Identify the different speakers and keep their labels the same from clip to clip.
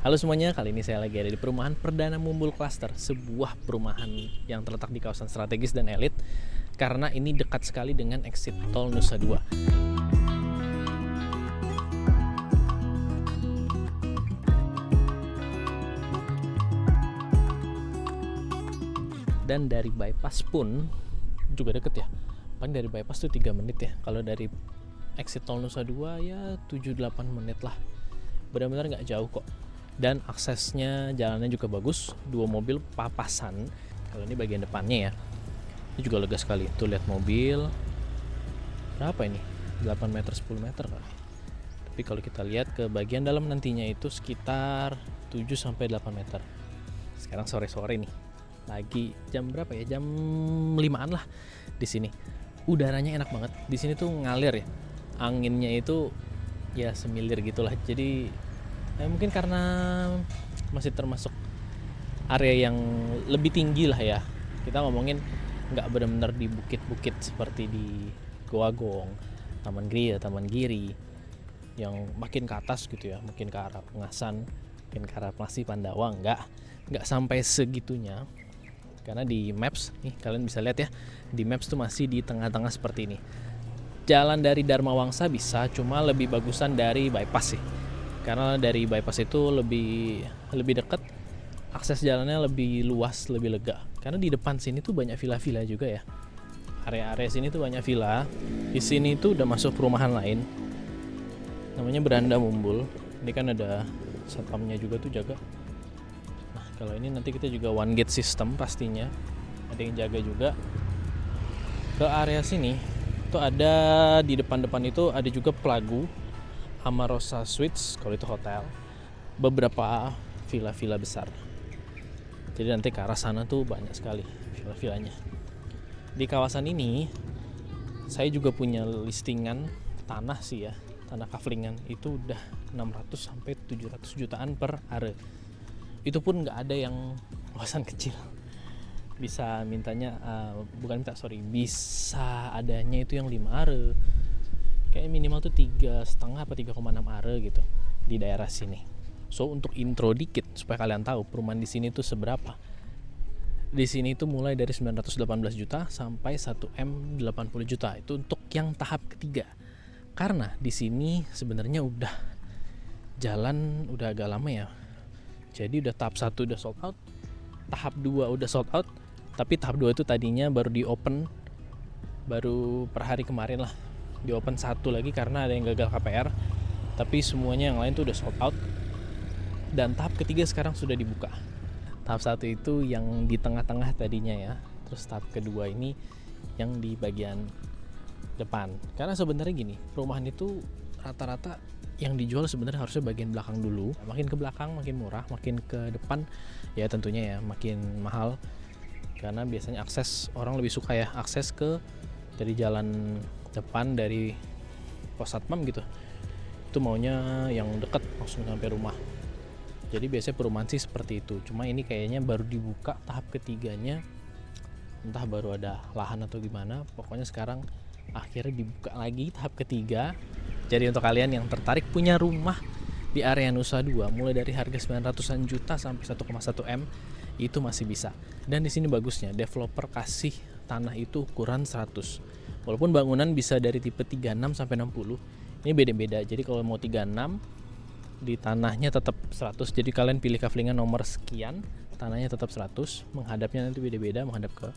Speaker 1: Halo semuanya, kali ini saya lagi ada di perumahan Perdana Mumbul Cluster, sebuah perumahan yang terletak di kawasan strategis dan elit karena ini dekat sekali dengan exit tol Nusa Dua. Dan dari bypass pun juga deket ya. Paling dari bypass tuh 3 menit ya. Kalau dari exit tol Nusa Dua ya 7-8 menit lah. Benar-benar nggak jauh kok. Dan aksesnya jalannya juga bagus, 2 mobil papasan. Kalau ini bagian depannya ya, ini juga lega sekali. Tuh lihat mobil berapa ini, 8 meter 10 meter kali. Tapi kalau kita lihat ke bagian dalam nantinya itu sekitar 7-8 meter. Sekarang sore-sore nih, lagi jam berapa ya, jam 5-an lah di sini. Udaranya enak banget di sini tuh, ngalir ya, anginnya itu ya semilir gitulah. Jadi mungkin karena masih termasuk area yang lebih tinggi lah ya. Kita ngomongin nggak benar-benar di bukit-bukit seperti di Goa Gong, Taman Gria, Taman Giri yang makin ke atas gitu ya, makin ke arah Pengasan, makin ke arah Plasi Pandawa. Nggak sampai segitunya. Karena di maps nih kalian bisa lihat ya, di maps tuh masih di tengah-tengah seperti ini. Jalan dari Dharma Wangsa bisa, cuma lebih bagusan dari bypass sih. Karena dari bypass itu lebih dekat, akses jalannya lebih luas, lebih lega. Karena di depan sini tuh banyak villa-villa juga ya. Area-area sini tuh banyak villa. Di sini tuh udah masuk perumahan lain, namanya Beranda Mumbul. Ini kan ada satpamnya juga tuh jaga. Nah kalau ini nanti kita juga one gate system pastinya, ada yang jaga juga. Ke area sini tuh ada, di depan-depan itu ada juga Pelagu Amarosa Suites, kalau itu hotel, beberapa villa-villa besar. Jadi nanti ke arah sana tuh banyak sekali villa-villanya. Di kawasan ini saya juga punya listingan tanah sih ya, tanah kaflingan itu udah 600 sampai 700 jutaan per are. Itu pun nggak ada yang kawasan kecil. Bisa mintanya bisa adanya itu yang 5 are. Kayak minimal tuh 3,5 apa 3,6 are gitu di daerah sini. So untuk intro dikit supaya kalian tahu perumahan di sini tuh seberapa. Di sini tuh mulai dari 918 juta sampai 1M 80 juta. Itu untuk yang tahap ketiga. Karena di sini sebenarnya udah jalan udah agak lama ya. Jadi udah tahap 1 udah sold out, tahap 2 udah sold out, tapi tahap 2 itu tadinya baru di open baru per hari kemarin lah. Di open 1 lagi karena ada yang gagal KPR, tapi semuanya yang lain tuh udah sold out. Dan tahap ketiga sekarang sudah dibuka. Tahap 1 itu yang di tengah-tengah tadinya ya, terus tahap kedua ini yang di bagian depan. Karena sebenarnya gini, perumahan itu rata-rata yang dijual sebenarnya harusnya bagian belakang dulu. Makin ke belakang makin murah, makin ke depan ya tentunya ya makin mahal. Karena biasanya akses, orang lebih suka ya akses ke dari jalan depan, dari pos satpam gitu, itu maunya yang deket langsung sampai rumah. Jadi biasanya perumahan sih seperti itu. Cuma ini kayaknya baru dibuka tahap ketiganya, entah baru ada lahan atau gimana. Pokoknya sekarang akhirnya dibuka lagi tahap ketiga. Jadi untuk kalian yang tertarik punya rumah di area Nusa Dua mulai dari harga 900-an juta sampai 1,1 M itu masih bisa. Dan di sini bagusnya developer kasih tanah itu ukuran 100. Walaupun bangunan bisa dari tipe 36 sampai 60. Ini beda-beda. Jadi kalau mau 36 di tanahnya tetap 100. Jadi kalian pilih kaflingan nomor sekian, tanahnya tetap 100. Menghadapnya nanti beda-beda, menghadap ke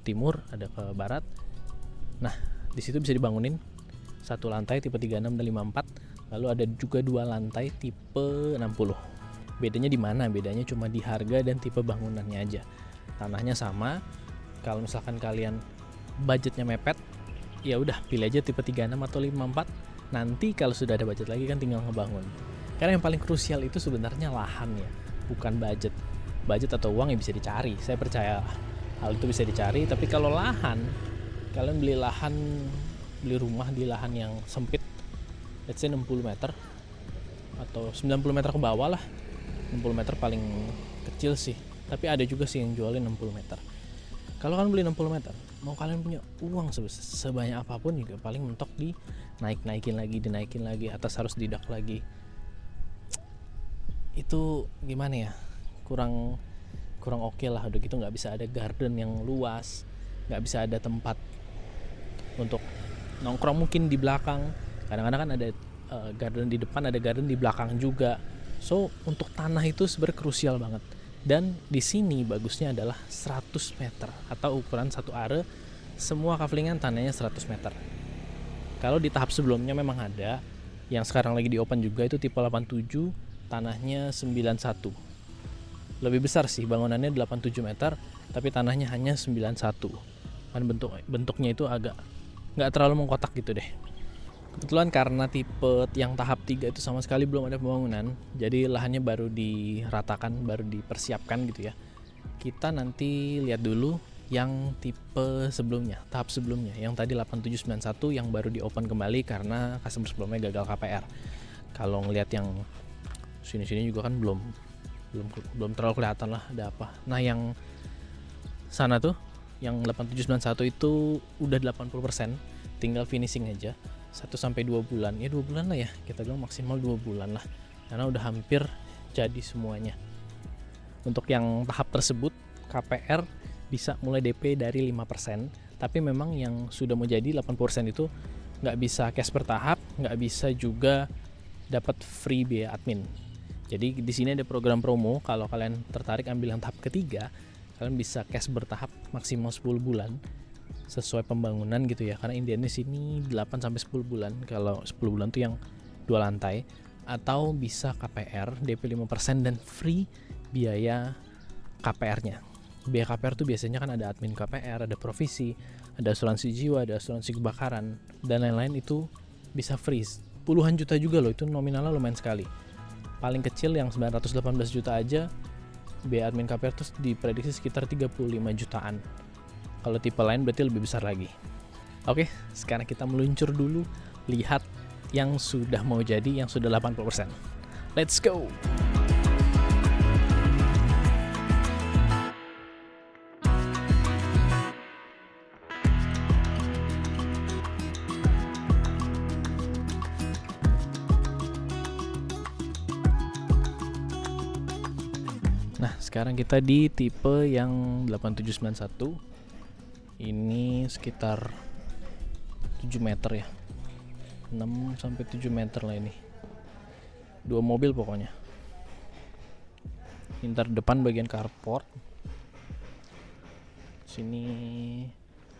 Speaker 1: timur, ada ke barat. Nah, di situ bisa dibangunin 1 lantai tipe 36 dan 54. Lalu ada juga 2 lantai tipe 60. Bedanya di mana? Bedanya cuma di harga dan tipe bangunannya aja. Tanahnya sama. Kalau misalkan kalian budgetnya mepet, ya udah pilih aja tipe 36 atau 54. Nanti kalau sudah ada budget lagi kan tinggal ngebangun. Karena yang paling krusial itu sebenarnya lahan ya, bukan budget. Budget atau uang ya bisa dicari. Saya percaya hal itu bisa dicari. Tapi kalau lahan, kalian beli rumah di lahan yang sempit, let's say 60 meter atau 90 meter ke bawah lah. 60 meter paling kecil sih. Tapi ada juga sih yang jualin 60 meter. Kalau kalian beli 60 meter, mau kalian punya uang sebanyak apapun juga paling mentok dinaikin lagi, atas harus didak lagi. itu gimana ya, kurang oke lah. Udah gitu nggak bisa ada garden yang luas, nggak bisa ada tempat untuk nongkrong mungkin di belakang. Kadang-kadang kan ada garden di depan, ada garden di belakang juga. So untuk tanah itu sebenarnya krusial banget. Dan di sini bagusnya adalah 100 meter atau ukuran satu are, semua kaflingan tanahnya 100 meter. Kalau di tahap sebelumnya memang ada yang sekarang lagi di open juga, itu tipe 87, tanahnya 91. Lebih besar sih, bangunannya 87 meter tapi tanahnya hanya 91. Kan bentuknya itu agak nggak terlalu mengkotak gitu deh. Kebetulan karena tipe yang tahap 3 itu sama sekali belum ada pembangunan, jadi lahannya baru diratakan, baru dipersiapkan gitu ya. Kita nanti lihat dulu yang tipe sebelumnya, tahap sebelumnya, yang tadi 8791 yang baru di open kembali karena customer sebelumnya gagal KPR. Kalau ngelihat yang sini-sini juga kan belum terlalu kelihatan lah ada apa. Nah yang sana tuh yang 8791 itu udah 80%, tinggal finishing aja. 1-2 bulan, ya 2 bulan lah ya, kita bilang maksimal 2 bulan lah, karena udah hampir jadi semuanya. Untuk yang tahap tersebut KPR bisa mulai DP dari 5%, tapi memang yang sudah mau jadi 80% itu nggak bisa cash bertahap, nggak bisa juga dapat free biaya admin. Jadi di sini ada program promo, kalau kalian tertarik ambil yang tahap ketiga, kalian bisa cash bertahap maksimal 10 bulan sesuai pembangunan gitu ya, karena Indiannya sini 8-10 bulan. Kalau 10 bulan tuh yang 2 lantai, atau bisa KPR DP 5% dan free biaya KPR-nya. Biaya KPR tuh biasanya kan ada admin KPR, ada provisi, ada asuransi jiwa, ada asuransi kebakaran dan lain-lain, itu bisa free. Puluhan juta juga loh, itu nominalnya lumayan sekali. Paling kecil yang 918 juta aja biaya admin KPR tuh diprediksi sekitar 35 jutaan. Kalau tipe lain berarti lebih besar lagi. Oke, sekarang kita meluncur dulu, lihat yang sudah mau jadi, yang sudah 80%. Let's go! Nah, sekarang kita di tipe yang 8791. Ini sekitar 7 meter ya, 6-7 meter lah ini. 2 mobil pokoknya. Ntar depan bagian carport, sini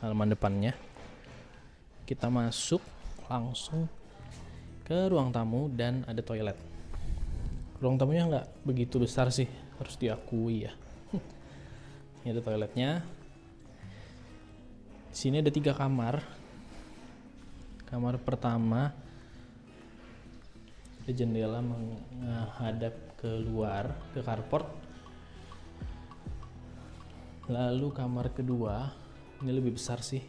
Speaker 1: halaman depannya. Kita masuk langsung ke ruang tamu dan ada toilet. Ruang tamunya nggak begitu besar sih, harus diakui ya. Ini ada toiletnya. Di sini ada 3 kamar. Kamar pertama ada jendela menghadap keluar ke carport. Lalu kamar kedua ini lebih besar sih,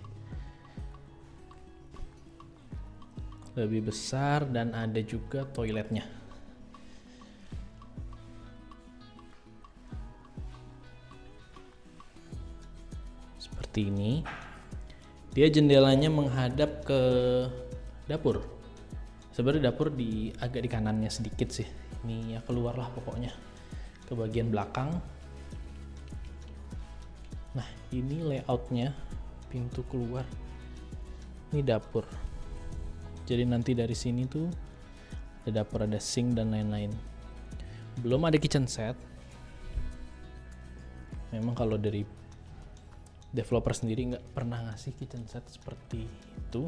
Speaker 1: lebih besar dan ada juga toiletnya. Seperti ini. Dia jendelanya menghadap ke dapur. Sebenarnya dapur agak di kanannya sedikit sih. Ini ya keluar lah pokoknya ke bagian belakang. Nah ini layoutnya, pintu keluar. Ini dapur. Jadi nanti dari sini tuh ada dapur, ada sink dan lain-lain. Belum ada kitchen set. Memang kalau dari developer sendiri nggak pernah ngasih kitchen set seperti itu.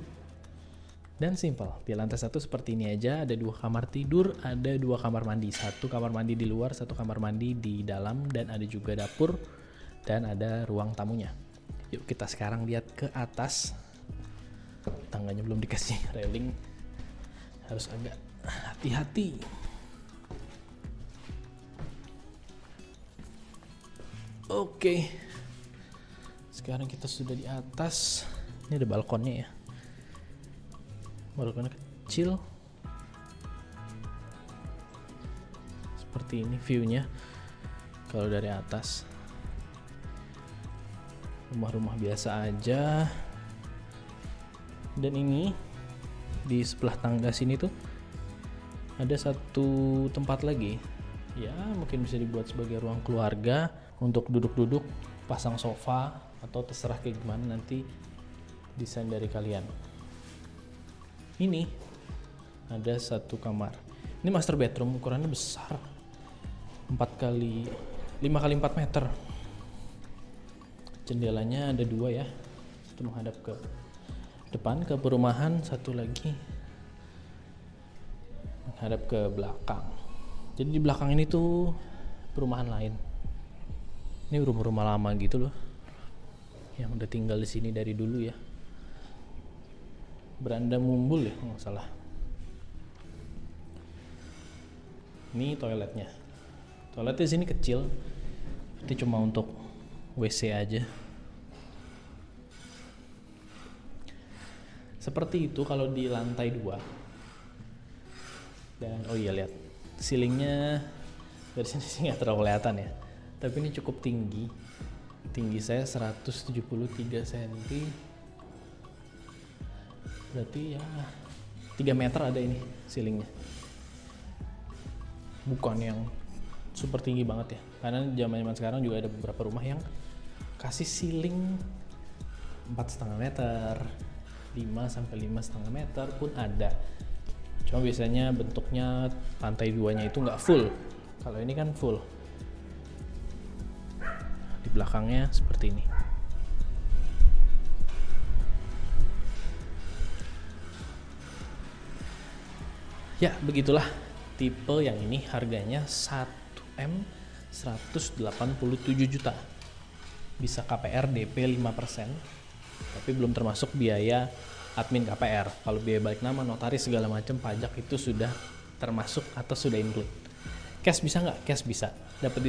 Speaker 1: Dan simple, di lantai 1 seperti ini aja. Ada 2 kamar tidur, ada 2 kamar mandi, 1 kamar mandi di luar, 1 kamar mandi di dalam, dan ada juga dapur dan ada ruang tamunya. Yuk kita sekarang lihat ke atas. Tangganya belum dikasih railing, harus agak hati-hati. Oke. Sekarang kita sudah di atas. Ini ada balkonnya ya. Balkonnya kecil. Seperti ini view-nya kalau dari atas. Rumah-rumah biasa aja. Dan ini di sebelah tangga sini tuh ada satu tempat lagi Ya mungkin bisa dibuat sebagai ruang keluarga untuk duduk-duduk, pasang sofa, atau terserah kayak gimana nanti desain dari kalian. Ini ada satu kamar. Ini master bedroom, ukurannya besar, 5 kali 4 meter. Jendelanya ada 2 ya, satu menghadap ke depan ke perumahan, satu lagi menghadap ke belakang. Jadi di belakang ini tuh perumahan lain. Ini rumah-rumah lama gitu loh, yang udah tinggal di sini dari dulu ya. Beranda mumbul ya nggak salah. Ini toiletnya. Toiletnya sini kecil, ini cuma untuk WC aja. Seperti itu kalau di lantai 2. Dan oh iya lihat, ceilingnya dari sini sih nggak terlalu kelihatan ya. Tapi ini cukup tinggi. Tinggi saya 173 cm. Berarti ya 3 meter ada ini ceilingnya. Bukan yang super tinggi banget ya, karena zaman sekarang juga ada beberapa rumah yang kasih ceiling 4,5 meter, 5 sampai 5,5 meter pun ada. Cuma biasanya bentuknya lantai 2-nya itu nggak full. Kalau ini kan full. Di belakangnya seperti ini. Ya begitulah tipe yang ini, harganya 1M 187 juta. Bisa KPR DP 5%, tapi belum termasuk biaya admin KPR. Kalau biaya balik nama, notaris segala macam, pajak itu sudah termasuk atau sudah include. Cash bisa nggak? Cash bisa. Dapat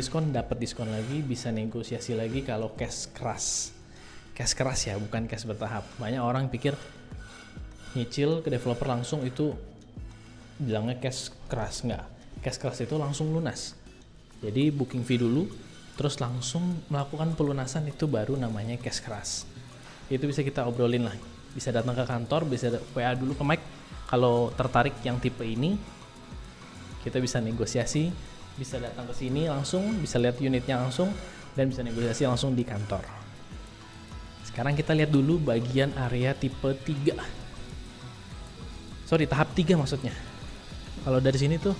Speaker 1: diskon lagi, bisa negosiasi lagi kalau cash keras. Cash keras ya, bukan cash bertahap. Banyak orang pikir nyicil ke developer langsung itu bilangnya cash keras. Nggak, cash keras itu langsung lunas. Jadi booking fee dulu, terus langsung melakukan pelunasan, itu baru namanya cash keras. Itu bisa kita obrolin lah, bisa datang ke kantor, bisa WA dulu ke Mike kalau tertarik yang tipe ini. Kita bisa negosiasi, bisa datang ke sini langsung, bisa lihat unitnya langsung, dan bisa negosiasi langsung di kantor. Sekarang kita lihat dulu bagian area tipe 3. Sorry, tahap 3 maksudnya. Kalau dari sini tuh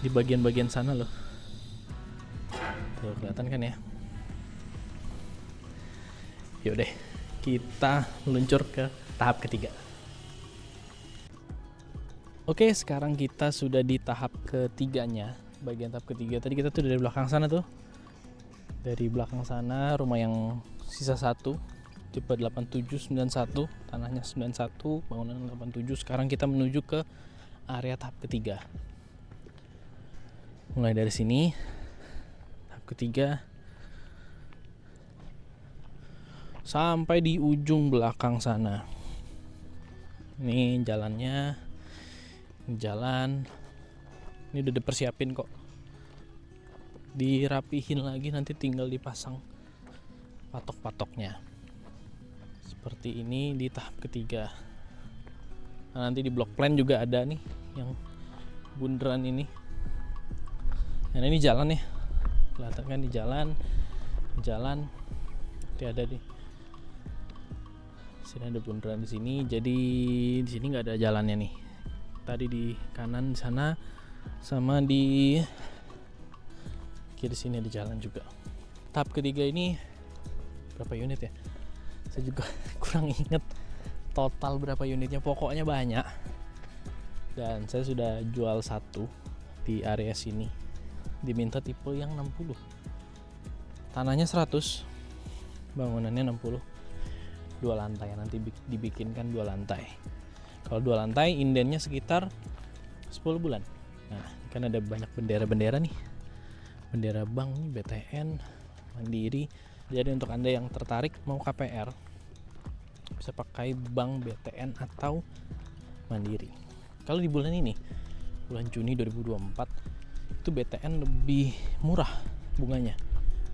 Speaker 1: di bagian-bagian sana loh. Tuh kelihatan kan ya. Yuk deh, kita meluncur ke tahap ketiga. Oke, sekarang kita sudah di tahap ketiganya. Bagian tahap ketiga tadi kita tuh dari belakang sana tuh. Dari belakang sana rumah yang sisa 1, tipe 8791, tanahnya 91, bangunan 87. Sekarang kita menuju ke area tahap ketiga. Mulai dari sini, tahap ketiga, sampai di ujung belakang sana. Ini jalannya, jalan ini udah dipersiapin kok, dirapihin lagi, nanti tinggal dipasang patok-patoknya seperti ini di tahap ketiga. Nah, nanti di block plan juga ada nih yang bundaran ini. Nah ini jalan ya, kelihatan kan di jalan nanti ada di sini, ada bundaran di sini. Jadi di sini nggak ada jalannya nih. Tadi di kanan di sana, sama di kiri sini ada jalan juga. Tahap ketiga ini berapa unit ya? Saya juga kurang inget total berapa unitnya, pokoknya banyak. Dan saya sudah jual 1 di area sini, diminta tipe yang 60. Tanahnya 100, bangunannya 60, 2 lantai. Nanti dibikinkan 2 lantai. Kalau 2 lantai indennya sekitar 10 bulan. Nah kan ada banyak bendera-bendera nih, bendera bank nih, BTN, Mandiri. Jadi untuk Anda yang tertarik mau KPR, bisa pakai bank BTN atau Mandiri. Kalau di bulan ini, bulan Juni 2024, itu BTN lebih murah bunganya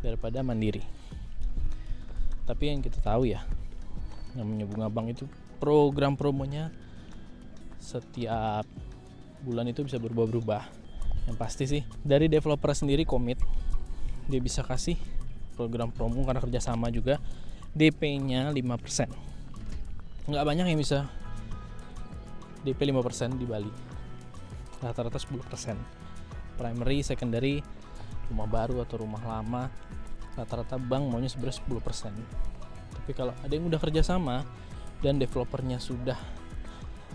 Speaker 1: daripada Mandiri. Tapi yang kita tahu ya, namanya bunga bank itu program promonya setiap bulan itu bisa berubah-ubah. Yang pasti sih dari developer sendiri komit, dia bisa kasih program promo karena kerjasama juga. DP-nya 5%. Nggak banyak yang bisa DP 5% di Bali. Rata-rata 10%. Primary, secondary, rumah baru atau rumah lama, rata-rata bank maunya sebenarnya 10%. Tapi kalau ada yang udah kerjasama dan developernya sudah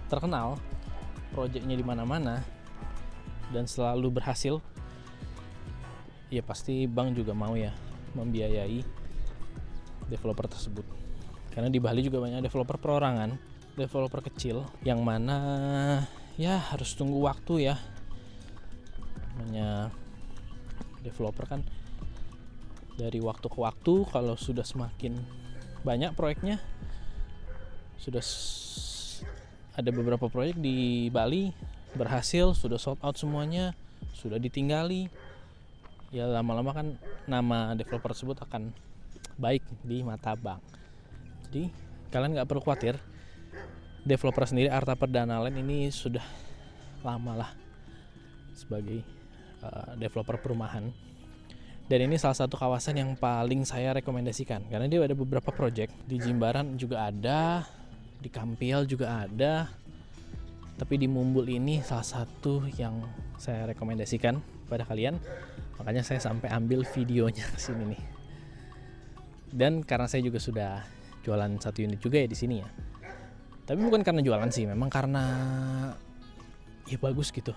Speaker 1: terkenal, proyeknya di mana-mana dan selalu berhasil, ya pasti bank juga mau ya membiayai developer tersebut. Karena di Bali juga banyak developer perorangan, developer kecil yang mana ya harus tunggu waktu ya. Namanya developer kan dari waktu ke waktu, kalau sudah semakin banyak proyeknya, sudah ada beberapa proyek di Bali berhasil, sudah sold out semuanya, sudah ditinggali, ya lama-lama kan nama developer tersebut akan baik di mata bank. Jadi kalian nggak perlu khawatir, developer sendiri Arta Perdana Land ini sudah lama lah sebagai developer perumahan, dan ini salah satu kawasan yang paling saya rekomendasikan karena dia ada beberapa project di Jimbaran juga ada, di Kampiel juga ada, tapi di Mumbul ini salah satu yang saya rekomendasikan pada kalian, makanya saya sampai ambil videonya ke sini nih. Dan karena saya juga sudah jualan 1 unit juga ya di sini ya. Tapi bukan karena jualan sih, memang karena ya bagus gitu.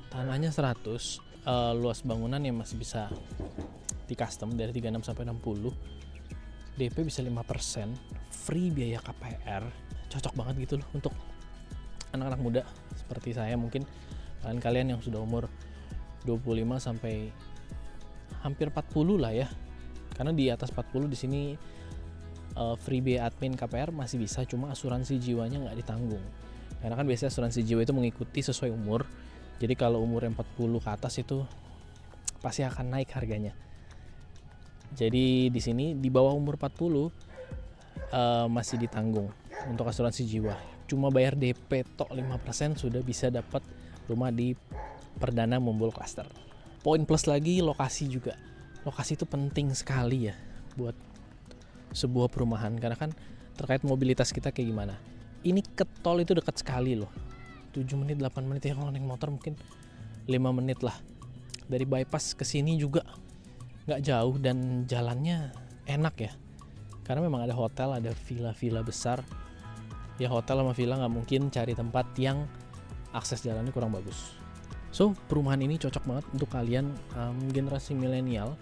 Speaker 1: Tanahnya 100, luas bangunan yang masih bisa di custom dari 36 sampai 60. DP bisa 5%, free biaya KPR. Cocok banget gitu loh untuk anak-anak muda seperti saya, mungkin kalian yang sudah umur 25 sampai hampir 40 lah ya. Karena di atas 40 di sini free biaya admin KPR masih bisa, cuma asuransi jiwanya nggak ditanggung. Karena kan biasanya asuransi jiwa itu mengikuti sesuai umur. Jadi kalau umur 40 ke atas itu pasti akan naik harganya. Jadi di sini di bawah umur 40 masih ditanggung untuk asuransi jiwa. Cuma bayar DP tok 5% sudah bisa dapat rumah di Perdana Mumbul Cluster. Poin plus lagi lokasi juga. Lokasi itu penting sekali ya buat sebuah perumahan, karena kan terkait mobilitas kita kayak gimana. Ini ke tol itu dekat sekali loh, 7 menit 8 menit ya, kalau naik motor mungkin 5 menit lah. Dari bypass ke sini juga nggak jauh dan jalannya enak ya, karena memang ada hotel, ada villa-villa besar ya. Hotel sama villa nggak mungkin cari tempat yang akses jalannya kurang bagus. So perumahan ini cocok banget untuk kalian generasi milenial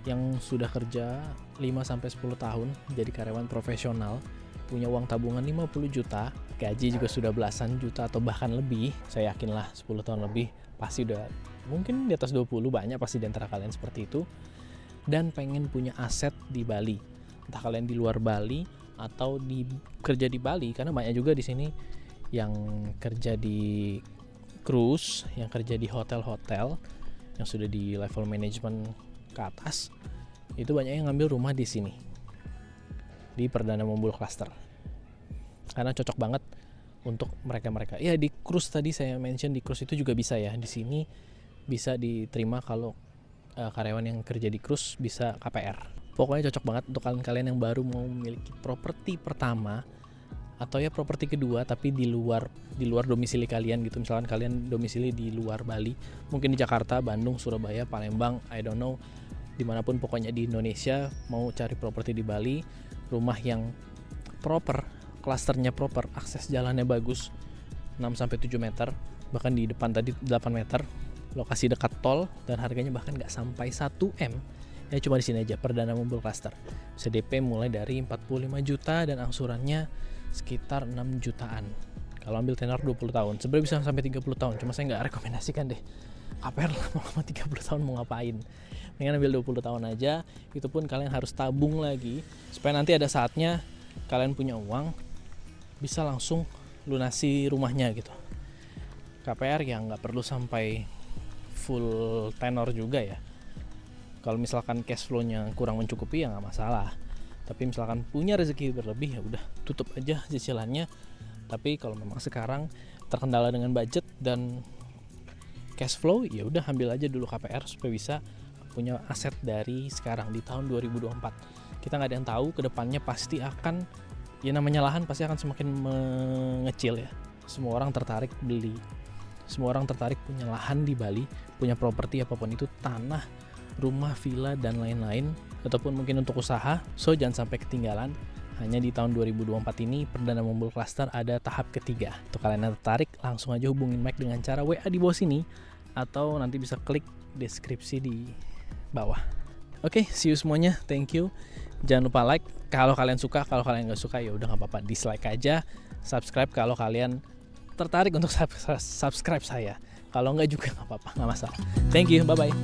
Speaker 1: yang sudah kerja 5-10 tahun jadi karyawan profesional, punya uang tabungan 50 juta, gaji juga sudah belasan juta atau bahkan lebih. Saya yakin lah 10 tahun lebih pasti udah mungkin di atas 20, banyak pasti di antara kalian seperti itu. Dan pengen punya aset di Bali, entah kalian di luar Bali atau kerja di Bali, karena banyak juga di sini yang kerja di cruise, yang kerja di hotel-hotel yang sudah di level manajemen ke atas, itu banyak yang ngambil rumah di sini di Perdana Mumbul Cluster karena cocok banget untuk mereka-mereka. Ya di cruise tadi saya mention, di cruise itu juga bisa ya, di sini bisa diterima kalau karyawan yang kerja di cruise bisa KPR. Pokoknya cocok banget untuk kalian yang baru mau memiliki properti pertama atau ya properti kedua tapi di luar domisili kalian gitu. Misalkan kalian domisili di luar Bali, mungkin di Jakarta, Bandung, Surabaya, Palembang, I don't know, dimanapun pokoknya di Indonesia, mau cari properti di Bali, rumah yang proper, klasternya proper, akses jalannya bagus, 6-7 meter, bahkan di depan tadi 8 meter, lokasi dekat tol, dan harganya bahkan nggak sampai 1M. Ya cuma di sini aja, Perdana Mumbul Cluster. Bisa DP mulai dari 45 juta dan angsurannya sekitar 6 jutaan. Kalau ambil tenor 20 tahun, sebenarnya bisa sampai 30 tahun, cuma saya nggak rekomendasikan deh. KPR lama-lama 30 tahun mau ngapain? Mendingan ambil 20 tahun aja, itu pun kalian harus tabung lagi, supaya nanti ada saatnya kalian punya uang, bisa langsung lunasi rumahnya gitu. KPR ya nggak perlu sampai full tenor juga ya. Kalau misalkan cash flow-nya kurang mencukupi ya nggak masalah. Tapi misalkan punya rezeki berlebih ya udah tutup aja cicilannya. Tapi kalau memang sekarang terkendala dengan budget dan cash flow, ya udah ambil aja dulu KPR supaya bisa punya aset dari sekarang di tahun 2024. Kita nggak ada yang tahu kedepannya pasti akan, ya namanya lahan pasti akan semakin mengecil ya. Semua orang tertarik beli, semua orang tertarik punya lahan di Bali, punya properti apapun itu, tanah, rumah, villa dan lain-lain, ataupun mungkin untuk usaha. So jangan sampai ketinggalan. Hanya di tahun 2024 ini Perdana Mobil Cluster ada tahap ketiga. Untuk kalian yang tertarik, langsung aja hubungin Mike dengan cara WA di bawah sini, atau nanti bisa klik deskripsi di bawah. Oke, see you semuanya, thank you. Jangan lupa like kalau kalian suka, kalau kalian nggak suka ya udah nggak apa-apa, dislike aja. Subscribe kalau kalian tertarik untuk subscribe saya. Kalau nggak juga nggak apa-apa, nggak masalah. Thank you, bye bye.